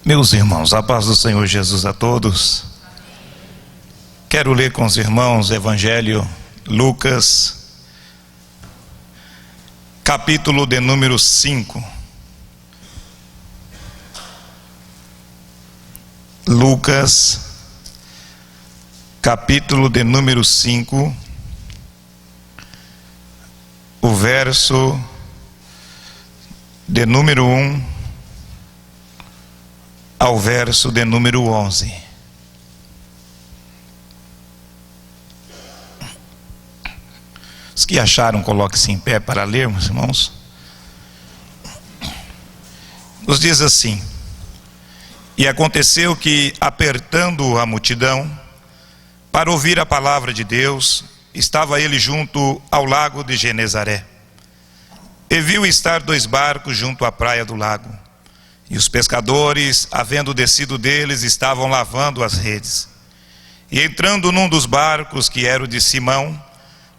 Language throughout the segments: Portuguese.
Meus irmãos, a paz do Senhor Jesus a todos. Quero ler com os irmãos o Evangelho Lucas, capítulo de número 5. Lucas, capítulo de número 5, o verso de número 1 ao verso de número 11. Os que acharam, coloque-se em pé para lermos, irmãos. Nos diz assim: E aconteceu que, apertando a multidão para ouvir a palavra de Deus, estava ele junto ao lago de Genezaré. E viu estar 2 barcos junto à praia do lago. E os pescadores, havendo descido deles, estavam lavando as redes. E entrando num dos barcos, que era o de Simão,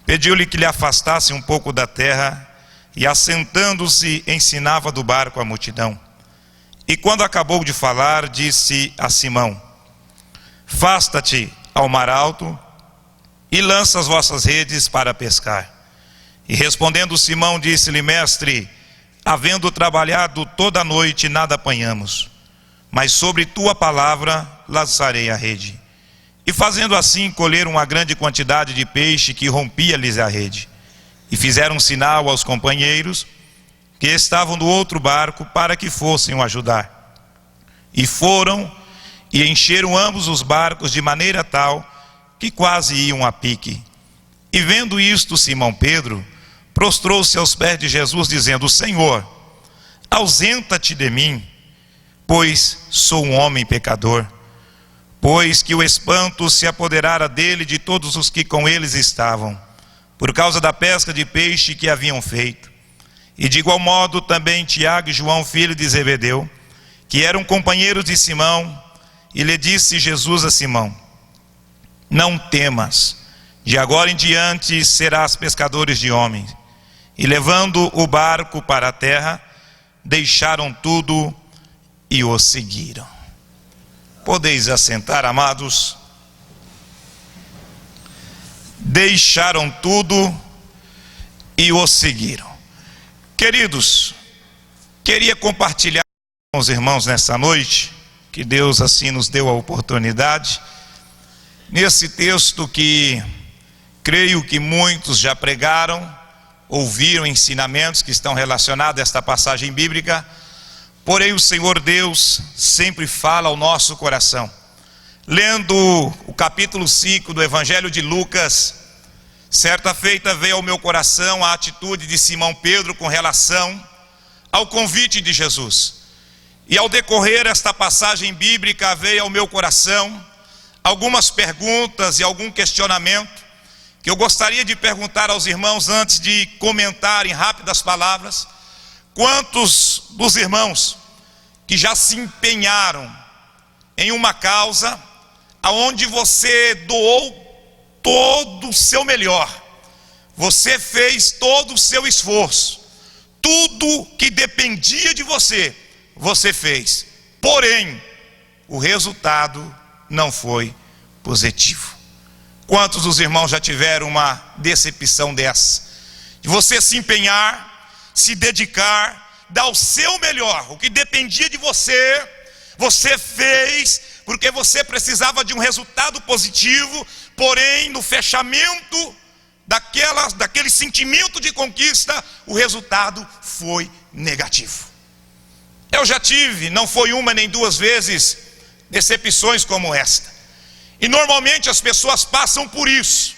pediu-lhe que lhe afastasse um pouco da terra, e assentando-se, ensinava do barco a multidão. E quando acabou de falar, disse a Simão: Afasta-te ao mar alto, e lança as vossas redes para pescar. E respondendo Simão, disse-lhe: Mestre, havendo trabalhado toda a noite, nada apanhamos, mas sobre tua palavra lançarei a rede. E fazendo assim, colheram uma grande quantidade de peixe, que rompia-lhes a rede. E fizeram sinal aos companheiros que estavam do outro barco, para que fossem o ajudar. E foram e encheram ambos os barcos, de maneira tal que quase iam a pique. E vendo isto, Simão Pedro prostrou-se aos pés de Jesus, dizendo: Senhor, ausenta-te de mim, pois sou um homem pecador. Pois que o espanto se apoderara dele, de todos os que com eles estavam, por causa da pesca de peixe que haviam feito. E de igual modo também Tiago e João, filho de Zebedeu, que eram companheiros de Simão. E lhe disse Jesus a Simão: Não temas, de agora em diante serás pescadores de homens. E levando o barco para a terra, deixaram tudo e o seguiram. Podeis assentar, amados. Deixaram tudo e o seguiram. Queridos, queria compartilhar com os irmãos nessa noite, que Deus assim nos deu a oportunidade, nesse texto que creio que muitos já pregaram, ouviram ensinamentos que estão relacionados a esta passagem bíblica. Porém o Senhor Deus sempre fala ao nosso coração. Lendo o capítulo 5 do Evangelho de Lucas, certa feita veio ao meu coração a atitude de Simão Pedro com relação ao convite de Jesus. E ao decorrer esta passagem bíblica, veio ao meu coração algumas perguntas e algum questionamento que eu gostaria de perguntar aos irmãos antes de comentar em rápidas palavras. Quantos dos irmãos que já se empenharam em uma causa aonde você doou todo o seu melhor, você fez todo o seu esforço, tudo que dependia de você, você fez, porém o resultado não foi positivo? Quantos dos irmãos já tiveram uma decepção dessa? De você se empenhar, se dedicar, dar o seu melhor, o que dependia de você, você fez, porque você precisava de um resultado positivo, porém no fechamento daquele sentimento de conquista, o resultado foi negativo. Eu já tive, não foi uma nem duas vezes, decepções como esta. E normalmente as pessoas passam por isso.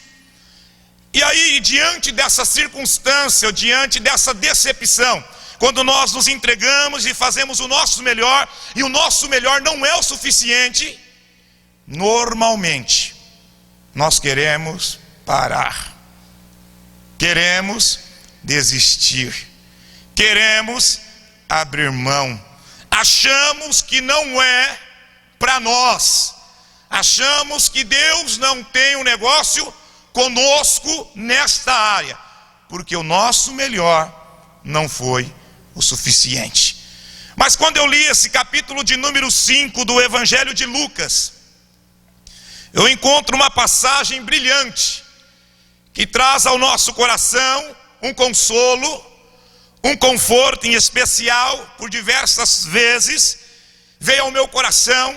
E aí, diante dessa circunstância, diante dessa decepção, quando nós nos entregamos e fazemos o nosso melhor, e o nosso melhor não é o suficiente, normalmente nós queremos parar, queremos desistir, queremos abrir mão, achamos que não é para nós. Achamos que Deus não tem um negócio conosco nesta área, porque o nosso melhor não foi o suficiente. Mas quando eu li esse capítulo de número 5 do Evangelho de Lucas, eu encontro uma passagem brilhante, que traz ao nosso coração um consolo, um conforto em especial. Por diversas vezes veio ao meu coração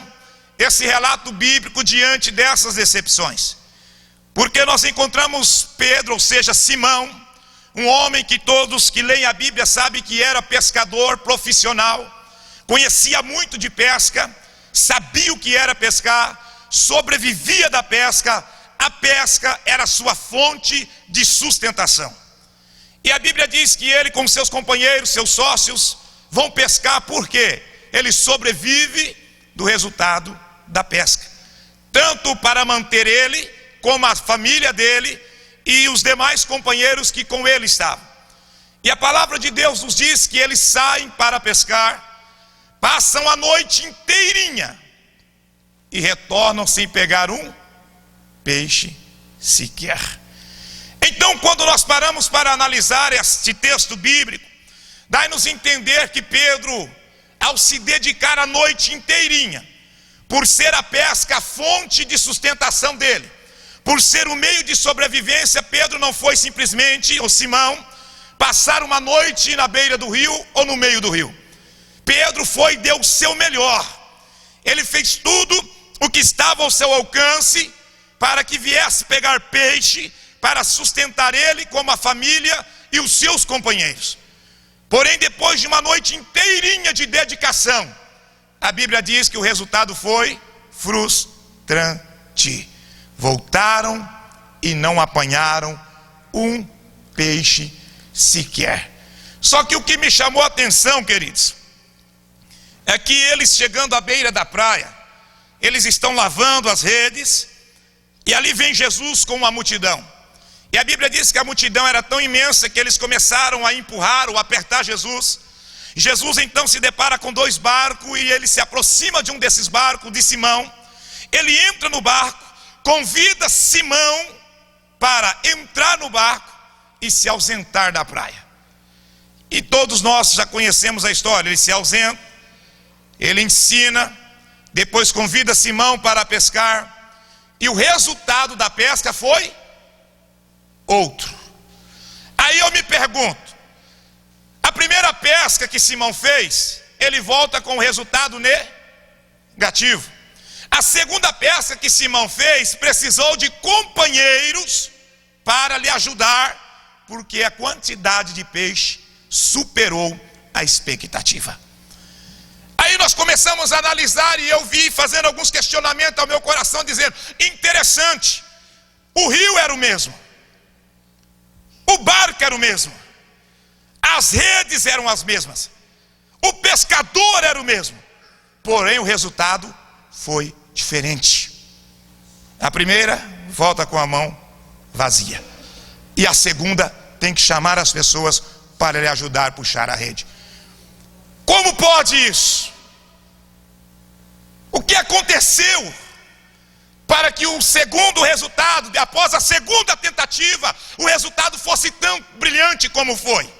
esse relato bíblico diante dessas decepções, porque nós encontramos Pedro, ou seja, Simão, um homem que todos que leem a Bíblia sabem que era pescador profissional, conhecia muito de pesca, sabia o que era pescar, sobrevivia da pesca. A pesca era sua fonte de sustentação. E a Bíblia diz que ele com seus companheiros, seus sócios, vão pescar porque ele sobrevive do resultado da pesca, tanto para manter ele, como a família dele e os demais companheiros que com ele estavam. E a palavra de Deus nos diz que eles saem para pescar, passam a noite inteirinha e retornam sem pegar um peixe sequer. Então, quando nós paramos para analisar este texto bíblico, dá-nos entender que Pedro, ao se dedicar a noite inteirinha, por ser a pesca a fonte de sustentação dele, por ser o meio de sobrevivência, Pedro não foi simplesmente, ou Simão, passar uma noite na beira do rio ou no meio do rio. Pedro foi e deu o seu melhor. Ele fez tudo o que estava ao seu alcance para que viesse pegar peixe, para sustentar ele, como a família e os seus companheiros. Porém, depois de uma noite inteirinha de dedicação, a Bíblia diz que o resultado foi frustrante. Voltaram e não apanharam um peixe sequer. Só que o que me chamou a atenção, queridos, é que eles, chegando à beira da praia, eles estão lavando as redes, e ali vem Jesus com uma multidão. E a Bíblia diz que a multidão era tão imensa que eles começaram a empurrar ou apertar Jesus. Jesus então se depara com 2 barcos, e ele se aproxima de um desses barcos, de Simão. Ele entra no barco, convida Simão para entrar no barco e se ausentar da praia. E todos nós já conhecemos a história. Ele se ausenta, ele ensina, depois convida Simão para pescar, e o resultado da pesca foi outro. Aí eu me pergunto, a primeira pesca que Simão fez, ele volta com o resultado negativo. A segunda pesca que Simão fez, precisou de companheiros para lhe ajudar, porque a quantidade de peixe superou a expectativa. Aí nós começamos a analisar, e eu vi fazendo alguns questionamentos ao meu coração, dizendo: interessante, o rio era o mesmo, o barco era o mesmo, as redes eram as mesmas, o pescador era o mesmo, porém o resultado foi diferente. A primeira volta com a mão vazia, e a segunda tem que chamar as pessoas para lhe ajudar a puxar a rede. Como pode isso? O que aconteceu para que o segundo resultado, após a segunda tentativa, o resultado fosse tão brilhante como foi?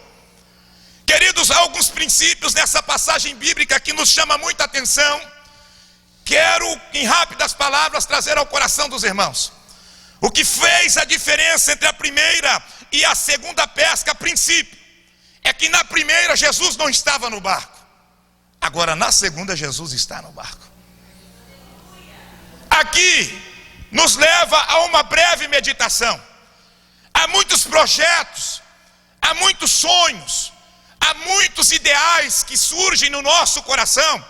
Queridos, há alguns princípios nessa passagem bíblica que nos chama muita atenção. Quero, em rápidas palavras, trazer ao coração dos irmãos. O que fez a diferença entre a primeira e a segunda pesca, a princípio, é que na primeira Jesus não estava no barco. Agora na segunda Jesus está no barco. Aqui nos leva a uma breve meditação. Há muitos projetos, há muitos sonhos, há muitos ideais que surgem no nosso coração,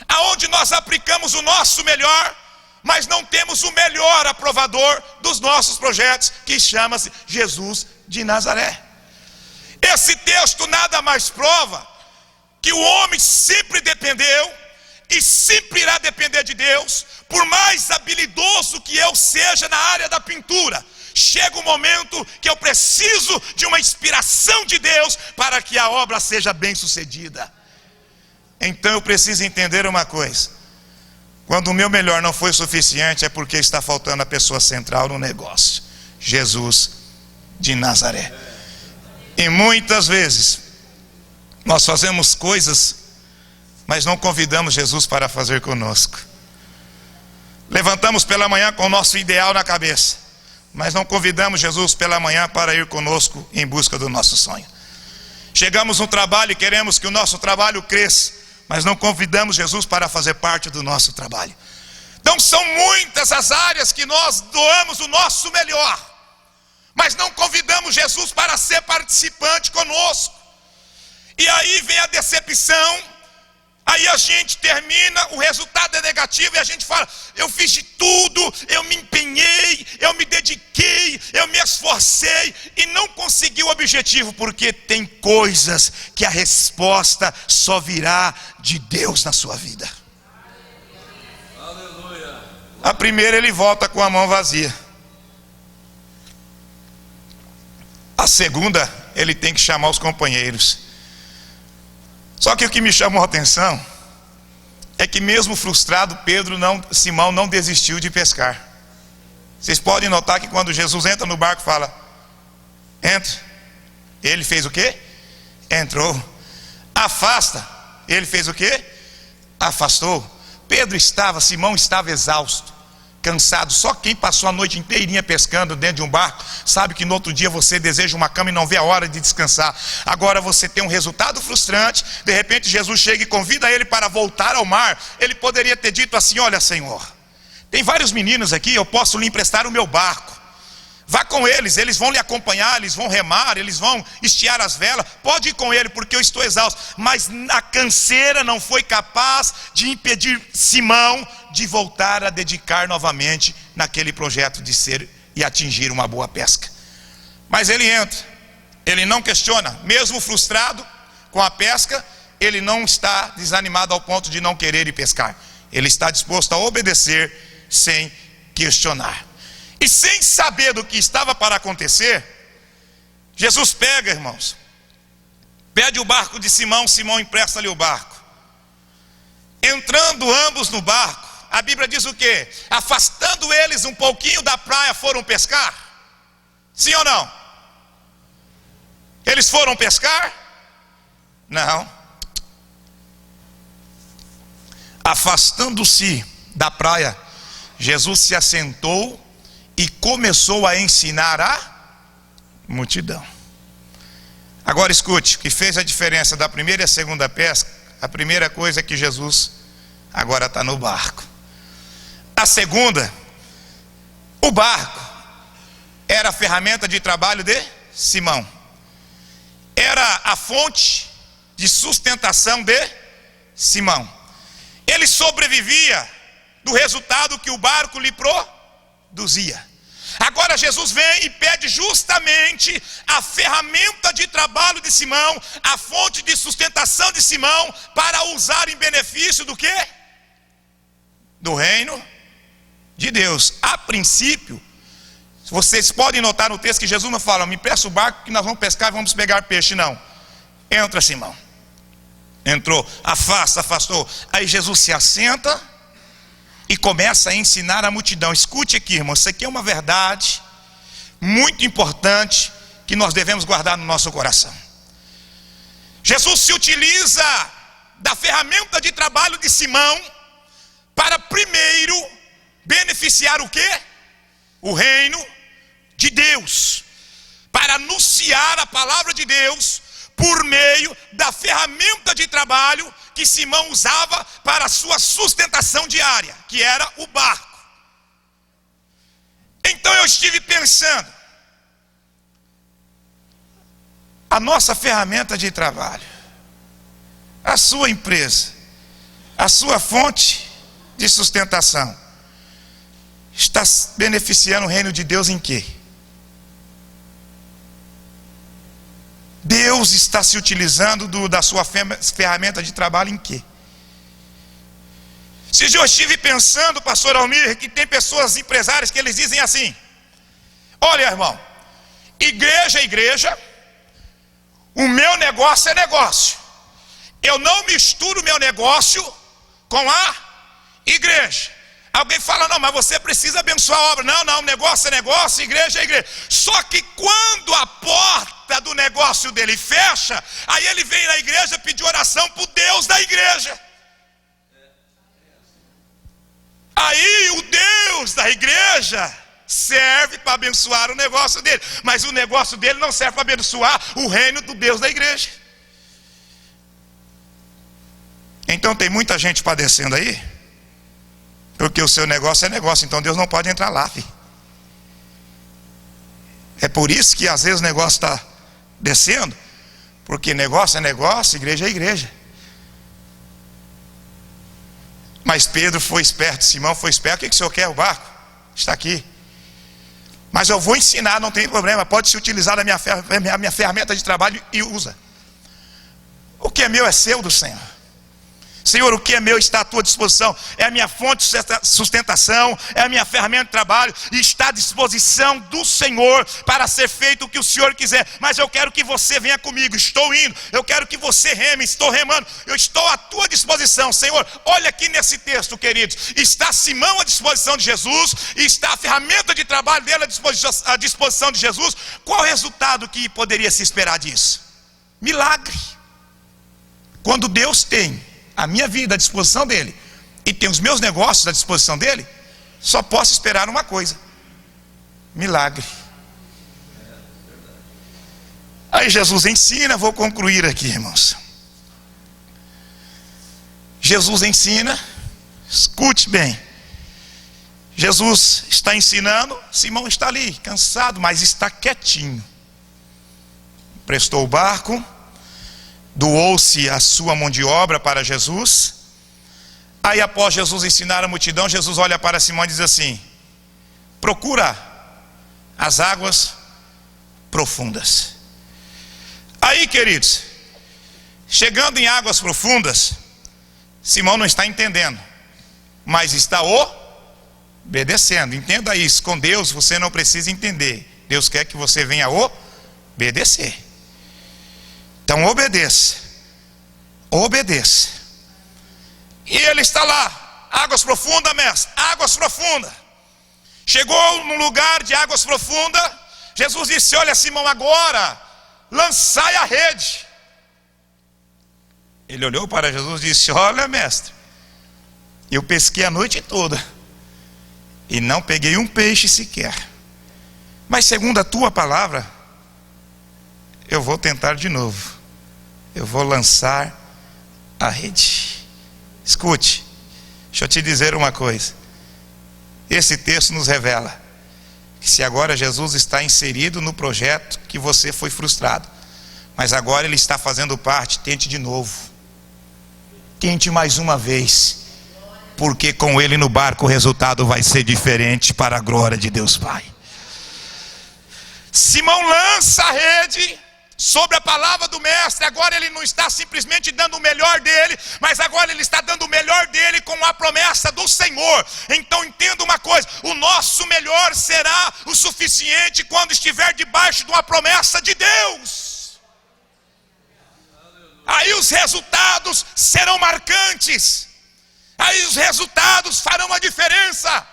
aonde nós aplicamos o nosso melhor, mas não temos o melhor aprovador dos nossos projetos, que chama-se Jesus de Nazaré. Esse texto nada mais prova que o homem sempre dependeu e sempre irá depender de Deus. Por mais habilidoso que eu seja na área da pintura, chega um momento que eu preciso de uma inspiração de Deus para que a obra seja bem sucedida. Então eu preciso entender uma coisa: quando o meu melhor não foi suficiente, é porque está faltando a pessoa central no negócio, Jesus de Nazaré. E muitas vezes nós fazemos coisas mas não convidamos Jesus para fazer conosco. Levantamos pela manhã com o nosso ideal na cabeça, mas não convidamos Jesus pela manhã para ir conosco em busca do nosso sonho. Chegamos no trabalho e queremos que o nosso trabalho cresça, mas não convidamos Jesus para fazer parte do nosso trabalho. Então são muitas as áreas que nós doamos o nosso melhor, mas não convidamos Jesus para ser participante conosco. E aí vem a decepção, aí a gente termina, o resultado é negativo e a gente fala: eu fiz de tudo, eu me empenhei, eu me dediquei, eu me esforcei e não consegui o objetivo, porque tem coisas que a resposta só virá de Deus na sua vida. Aleluia. A primeira, ele volta com a mão vazia. A segunda, ele tem que chamar os companheiros. Só que o que me chamou a atenção é que mesmo frustrado, Simão não desistiu de pescar. Vocês podem notar que quando Jesus entra no barco, fala: entra. Ele fez o quê? Entrou. Afasta. Ele fez o quê? Afastou. Simão estava exausto, cansado. Só quem passou a noite inteirinha pescando dentro de um barco sabe que no outro dia você deseja uma cama e não vê a hora de descansar. Agora você tem um resultado frustrante. De repente Jesus chega e convida ele para voltar ao mar. Ele poderia ter dito assim: olha, Senhor, tem vários meninos aqui, eu posso lhe emprestar o meu barco. Vá com eles, eles vão lhe acompanhar, eles vão remar, eles vão estiar as velas. Pode ir com ele, porque eu estou exausto. Mas a canseira não foi capaz de impedir Simão de voltar a dedicar novamente naquele projeto de ser e atingir uma boa pesca. Mas ele entra, ele não questiona, mesmo frustrado com a pesca, ele não está desanimado ao ponto de não querer ir pescar. Ele está disposto a obedecer sem questionar. E sem saber do que estava para acontecer, Jesus pega, irmãos, pede o barco de Simão, Simão empresta-lhe o barco. Entrando ambos no barco, a Bíblia diz o quê? Afastando eles um pouquinho da praia, foram pescar? Sim ou não? Eles foram pescar? Não. Afastando-se da praia, Jesus se assentou e começou a ensinar a multidão. Agora escute, o que fez a diferença da primeira e a segunda pesca? A primeira coisa é que Jesus agora está no barco. A segunda, o barco era a ferramenta de trabalho de Simão, era a fonte de sustentação de Simão. Ele sobrevivia do resultado que o barco lhe produzia. Agora Jesus vem e pede justamente a ferramenta de trabalho de Simão, a fonte de sustentação de Simão, para usar em benefício do quê? Do reino de Deus. A princípio, vocês podem notar no texto que Jesus não fala: me empresta o barco que nós vamos pescar e vamos pegar peixe. Não. Entra, Simão. Entrou, afastou. Aí Jesus se assenta e começa a ensinar a multidão. Escute aqui, irmão, isso aqui é uma verdade muito importante que nós devemos guardar no nosso coração. Jesus se utiliza da ferramenta de trabalho de Simão para primeiro beneficiar o quê? O reino de Deus, para anunciar a palavra de Deus por meio da ferramenta de trabalho que Simão usava para a sua sustentação diária, que era o barco. Então eu estive pensando, a nossa ferramenta de trabalho, a sua empresa, a sua fonte de sustentação, está beneficiando o reino de Deus em quê? Deus está se utilizando da sua ferramenta de trabalho em quê? Se eu estive pensando, pastor Almir, que tem pessoas empresárias que eles dizem assim: olha, irmão, igreja é igreja, o meu negócio é negócio, eu não misturo o meu negócio com a igreja. Alguém fala: não, mas você precisa abençoar a obra. Não, negócio é negócio, igreja é igreja. Só que quando a porta do negócio dele fecha, aí ele vem na igreja pedir oração para o Deus da igreja. Aí o Deus da igreja serve para abençoar o negócio dele, mas o negócio dele não serve para abençoar o reino do Deus da igreja. Então tem muita gente padecendo aí, porque o seu negócio é negócio, então Deus não pode entrar lá, filho. É por isso que às vezes o negócio está descendo, porque negócio é negócio, igreja é igreja. Mas Pedro foi esperto, Simão foi esperto. O que o senhor quer? O barco está aqui. Mas eu vou ensinar, não tem problema. Pode se utilizar da minha ferramenta de trabalho e usa. O que é meu é seu do Senhor. Senhor, o que é meu está à tua disposição. É a minha fonte de sustentação, é a minha ferramenta de trabalho, e está à disposição do Senhor para ser feito o que o Senhor quiser. Mas eu quero que você venha comigo. Estou indo. Eu quero que você reme. Estou remando. Eu estou à tua disposição, Senhor. Olha aqui nesse texto, queridos. Está Simão à disposição de Jesus, e está a ferramenta de trabalho dele à disposição de Jesus. Qual o resultado que poderia se esperar disso? Milagre. Quando Deus tem a minha vida à disposição dele e tem os meus negócios à disposição dele, só posso esperar uma coisa: milagre. Aí Jesus ensina, vou concluir aqui, irmãos. Jesus ensina, escute bem. Jesus está ensinando, Simão está ali, cansado, mas está quietinho. Prestou o barco, doou-se a sua mão de obra para Jesus. Aí após Jesus ensinar a multidão, Jesus olha para Simão e diz assim: procura as águas profundas. Aí, queridos, chegando em águas profundas, Simão não está entendendo, mas está obedecendo. Entenda isso, com Deus você não precisa entender, Deus quer que você venha obedecer. Então obedeça, obedeça. E ele está lá, águas profundas, mestre, águas profundas. Chegou num lugar de águas profundas. Jesus disse: olha, Simão, agora lançai a rede. Ele olhou para Jesus e disse: olha, mestre, eu pesquei a noite toda e não peguei um peixe sequer, mas segundo a tua palavra, eu vou tentar de novo. Eu vou lançar a rede. Escute, deixa eu te dizer uma coisa. Esse texto nos revela que se agora Jesus está inserido no projeto que você foi frustrado, mas agora ele está fazendo parte, tente de novo. Tente mais uma vez, porque com ele no barco o resultado vai ser diferente, para a glória de Deus Pai. Simão lança a rede sobre a palavra do mestre. Agora ele não está simplesmente dando o melhor dele, mas agora ele está dando o melhor dele com a promessa do Senhor. Então entenda uma coisa: o nosso melhor será o suficiente quando estiver debaixo de uma promessa de Deus. Aí os resultados serão marcantes, aí os resultados farão a diferença.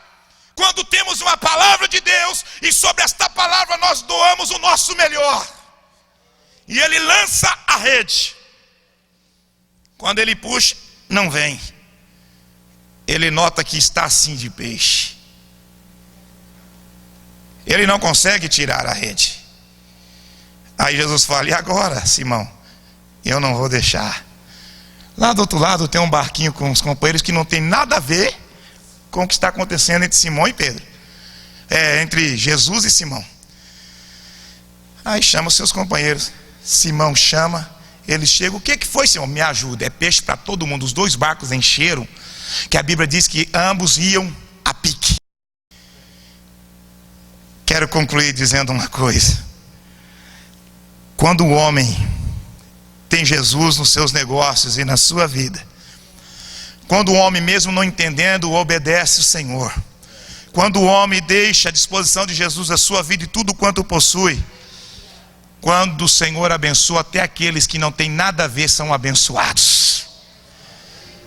Quando temos uma palavra de Deus e sobre esta palavra nós doamos o nosso melhor, e ele lança a rede. Quando ele puxa, não vem. Ele nota que está assim de peixe. Ele não consegue tirar a rede. Aí Jesus fala: e agora, Simão? Eu não vou deixar. Lá do outro lado tem um barquinho com os companheiros que não tem nada a ver com o que está acontecendo entre Simão e Pedro. Entre Jesus e Simão. Aí chama os seus companheiros. Simão chama, eles chegam. O que foi, Simão? Me ajuda, é peixe para todo mundo. Os dois barcos encheram, que a Bíblia diz que ambos iam a pique. Quero concluir dizendo uma coisa: quando o homem tem Jesus nos seus negócios e na sua vida, quando o homem, mesmo não entendendo, obedece o Senhor, quando o homem deixa à disposição de Jesus a sua vida e tudo quanto possui, quando o Senhor abençoa, até aqueles que não têm nada a ver são abençoados.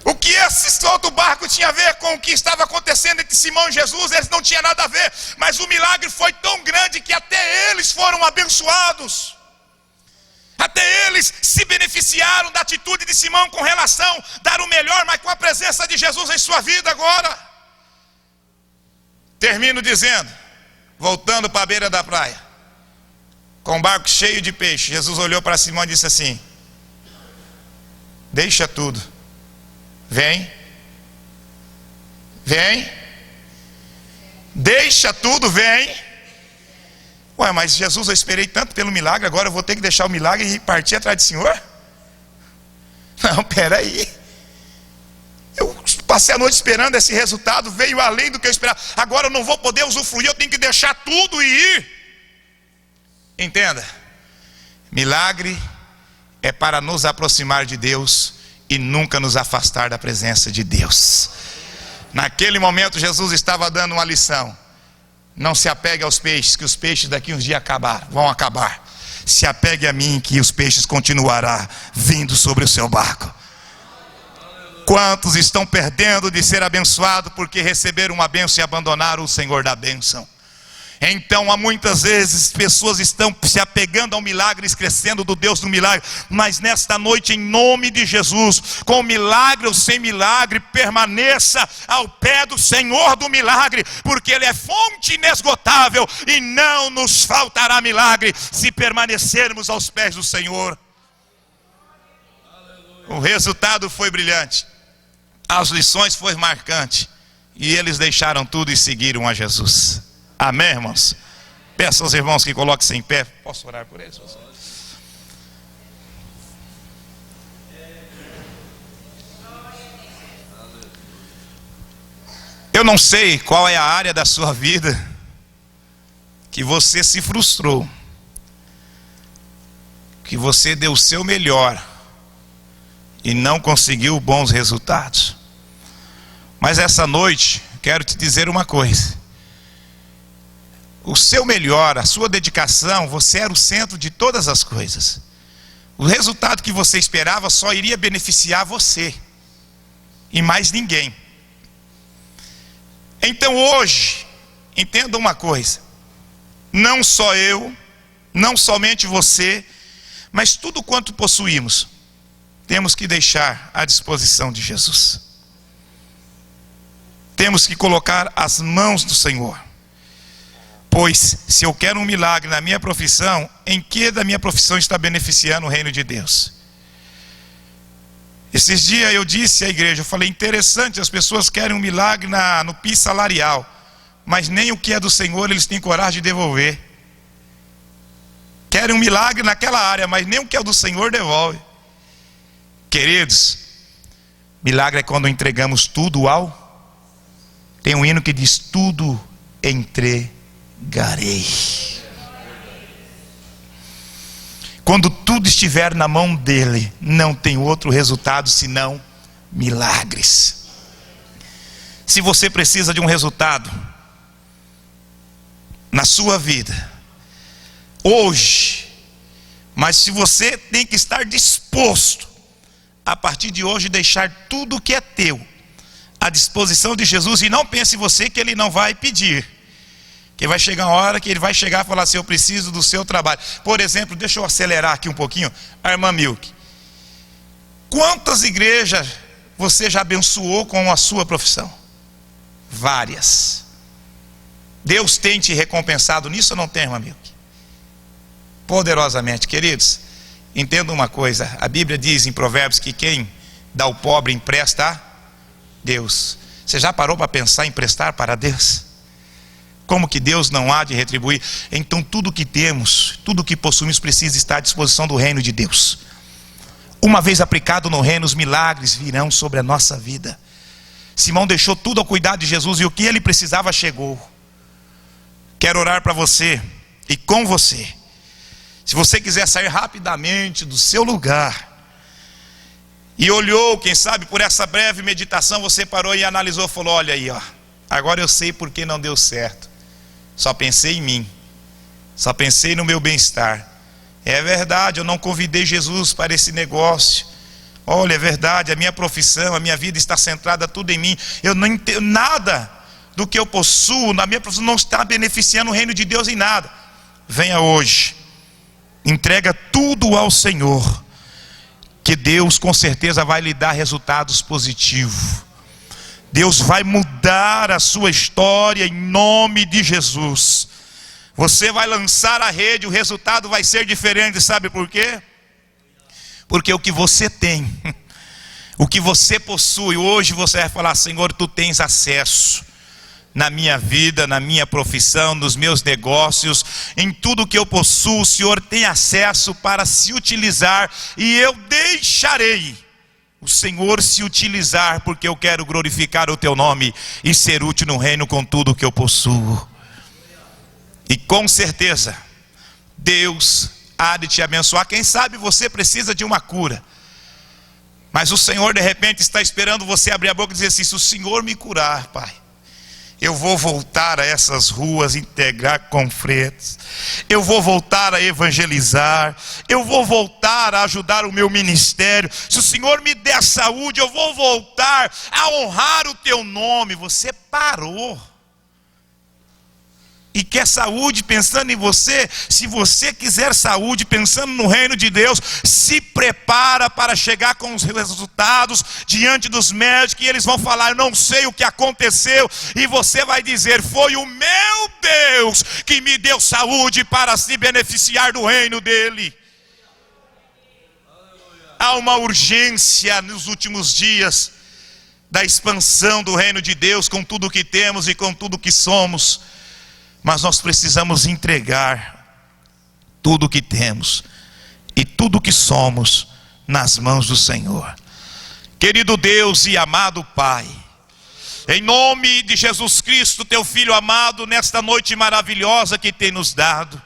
O que esse outro barco tinha a ver com o que estava acontecendo entre Simão e Jesus? Eles não tinham nada a ver, mas o milagre foi tão grande que até eles foram abençoados. Até eles se beneficiaram da atitude de Simão com relação a dar o melhor, mas com a presença de Jesus em sua vida agora. Termino dizendo, voltando para a beira da praia, com um barco cheio de peixe, Jesus olhou para Simão e disse assim: deixa tudo, vem, deixa tudo, vem. Ué, mas Jesus, eu esperei tanto pelo milagre, agora eu vou ter que deixar o milagre e partir atrás do Senhor? Não, peraí, eu passei a noite esperando esse resultado, veio além do que eu esperava, agora eu não vou poder usufruir, eu tenho que deixar tudo e ir. Entenda, milagre é para nos aproximar de Deus e nunca nos afastar da presença de Deus. Naquele momento Jesus estava dando uma lição: não se apegue aos peixes, que os peixes daqui uns dias vão acabar. Se apegue a mim, que os peixes continuarão vindo sobre o seu barco. Quantos estão perdendo de ser abençoados porque receberam uma bênção e abandonaram o Senhor da bênção? Então, há muitas vezes pessoas estão se apegando ao milagre, esquecendo do Deus do milagre. Mas nesta noite, em nome de Jesus, com milagre ou sem milagre, permaneça ao pé do Senhor do milagre, porque Ele é fonte inesgotável e não nos faltará milagre se permanecermos aos pés do Senhor. O resultado foi brilhante, as lições foram marcantes, e eles deixaram tudo e seguiram a Jesus. Amém, irmãos? Peço aos irmãos que coloquem-se em pé. Posso orar por eles? Eu não sei qual é a área da sua vida que você se frustrou, que você deu o seu melhor e não conseguiu bons resultados. Mas essa noite, quero te dizer uma coisa: o seu melhor, a sua dedicação, você era o centro de todas as coisas. O resultado que você esperava só iria beneficiar você e mais ninguém. Então hoje, entenda uma coisa: não só eu, não somente você, mas tudo quanto possuímos, temos que deixar à disposição de Jesus. Temos que colocar as mãos do Senhor. Pois se eu quero um milagre na minha profissão, em que da minha profissão está beneficiando o reino de Deus? Esses dias eu disse à igreja, eu falei: interessante, as pessoas querem um milagre no piso salarial, mas nem o que é do Senhor eles têm coragem de devolver. Querem um milagre naquela área, mas nem o que é do Senhor devolve. Queridos, milagre é quando entregamos tudo ao... Tem um hino que diz: tudo entregarei. Quando tudo estiver na mão dele, não tem outro resultado senão milagres. Se você precisa de um resultado na sua vida hoje, mas se você tem que estar disposto a partir de hoje deixar tudo que é teu à disposição de Jesus, e não pense você que ele não vai pedir, que vai chegar uma hora que ele vai chegar e falar assim: eu preciso do seu trabalho. Por exemplo, deixa eu acelerar aqui um pouquinho, a irmã Milk. Quantas igrejas você já abençoou com a sua profissão? Várias. Deus tem te recompensado nisso ou não tem, irmã Milk? Poderosamente. Queridos, entenda uma coisa: a Bíblia diz em Provérbios que quem dá ao pobre empresta a Deus. Você já parou para pensar em emprestar para Deus? Como que Deus não há de retribuir? Então tudo que temos, tudo que possuímos precisa estar à disposição do reino de Deus. Uma vez aplicado no reino, os milagres virão sobre a nossa vida. Simão deixou tudo ao cuidado de Jesus, e o que ele precisava chegou. Quero orar para você e com você. Se você quiser sair rapidamente do seu lugar e olhou, quem sabe por essa breve meditação você parou e analisou, falou: olha aí, ó, agora eu sei por que não deu certo. Só pensei em mim, só pensei no meu bem-estar. É verdade, eu não convidei Jesus para esse negócio. Olha, é verdade, a minha profissão, a minha vida está centrada tudo em mim. Eu não entendo nada do que eu possuo na minha profissão, não está beneficiando o reino de Deus em nada. Venha hoje, entrega tudo ao Senhor, que Deus com certeza vai lhe dar resultados positivos. Deus vai mudar a sua história em nome de Jesus. Você vai lançar a rede, o resultado vai ser diferente, sabe por quê? Porque o que você tem, o que você possui, hoje você vai falar: Senhor, tu tens acesso na minha vida, na minha profissão, nos meus negócios, em tudo que eu possuo, o Senhor tem acesso para se utilizar, e eu deixarei o Senhor se utilizar, porque eu quero glorificar o teu nome e ser útil no reino com tudo que eu possuo. E com certeza Deus há de te abençoar. Quem sabe você precisa de uma cura, mas o Senhor de repente está esperando você abrir a boca e dizer assim: se o Senhor me curar, Pai, eu vou voltar a essas ruas, integrar confretes, eu vou voltar a evangelizar, eu vou voltar a ajudar o meu ministério. Se o Senhor me der saúde, eu vou voltar a honrar o teu nome. Você parou e quer saúde pensando em você. Se você quiser saúde pensando no reino de Deus, se prepara para chegar com os resultados diante dos médicos, e eles vão falar: eu não sei o que aconteceu, e você vai dizer: foi o meu Deus que me deu saúde para se beneficiar do reino dele. Há uma urgência nos últimos dias da expansão do reino de Deus, com tudo que temos e com tudo que somos. Mas nós precisamos entregar tudo o que temos e tudo o que somos nas mãos do Senhor. Querido Deus e amado Pai, em nome de Jesus Cristo, teu Filho amado, nesta noite maravilhosa que tem nos dado,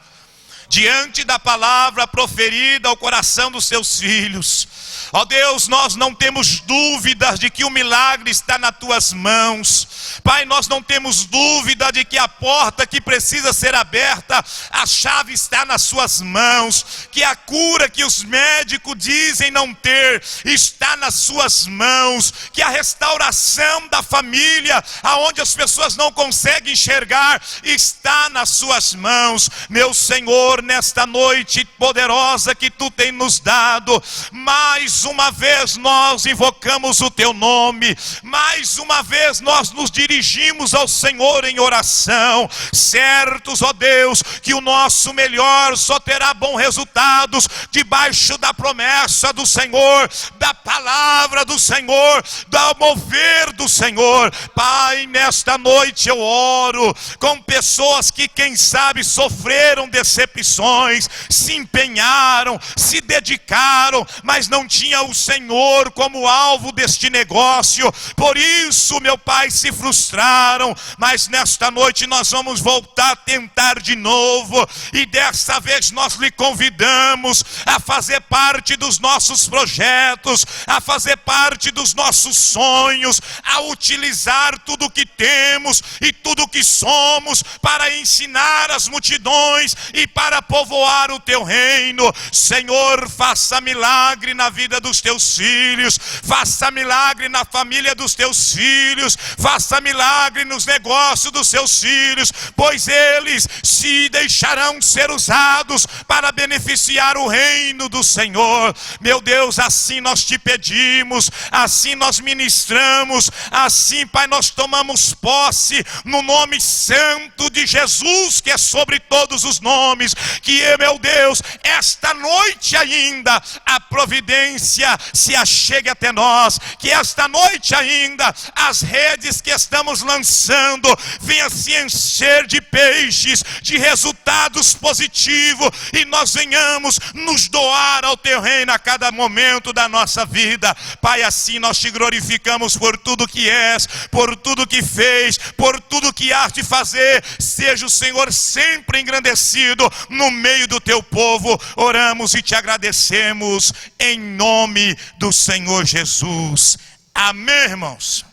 diante da palavra proferida ao coração dos seus filhos, ó Deus, nós não temos dúvidas de que o milagre está nas tuas mãos. Pai, nós não temos dúvida de que a porta que precisa ser aberta, a chave está nas suas mãos, que a cura que os médicos dizem não ter, está nas suas mãos, que a restauração da família, aonde as pessoas não conseguem enxergar, está nas suas mãos. Meu Senhor, nesta noite poderosa que tu tem nos dado, mais uma vez nós invocamos o teu nome, mais uma vez nós nos dirigimos ao Senhor em oração, certos, ó Deus, que o nosso melhor só terá bons resultados debaixo da promessa do Senhor, da palavra do Senhor, do mover do Senhor. Pai, nesta noite eu oro com pessoas que, quem sabe, sofreram decepções, se empenharam, se dedicaram, mas não tinha o Senhor como alvo deste negócio, por isso, meu Pai, se frustraram. Mas nesta noite nós vamos voltar a tentar de novo, e dessa vez nós lhe convidamos a fazer parte dos nossos projetos, a fazer parte dos nossos sonhos, a utilizar tudo que temos e tudo que somos para ensinar as multidões e para povoar o teu reino. Senhor, faça milagre na vida dos teus filhos, faça milagre na família dos teus filhos, faça milagre nos negócios dos seus filhos, pois eles se deixarão ser usados para beneficiar o reino do Senhor. Meu Deus, assim nós te pedimos, assim nós ministramos, assim, Pai, nós tomamos posse no nome santo de Jesus, que é sobre todos os nomes. Que, meu Deus, esta noite ainda a providência se achegue até nós, que esta noite ainda as redes que estamos lançando venham se encher de peixes, de resultados positivos, e nós venhamos nos doar ao teu reino a cada momento da nossa vida. Pai, assim nós te glorificamos por tudo que és, por tudo que fez, por tudo que hás de fazer. Seja o Senhor sempre engrandecido no meio do teu povo. Oramos e te agradecemos em nome do Senhor Jesus. Amém, irmãos?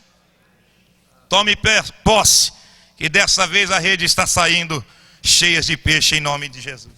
Tome posse, que dessa vez a rede está saindo cheia de peixe em nome de Jesus.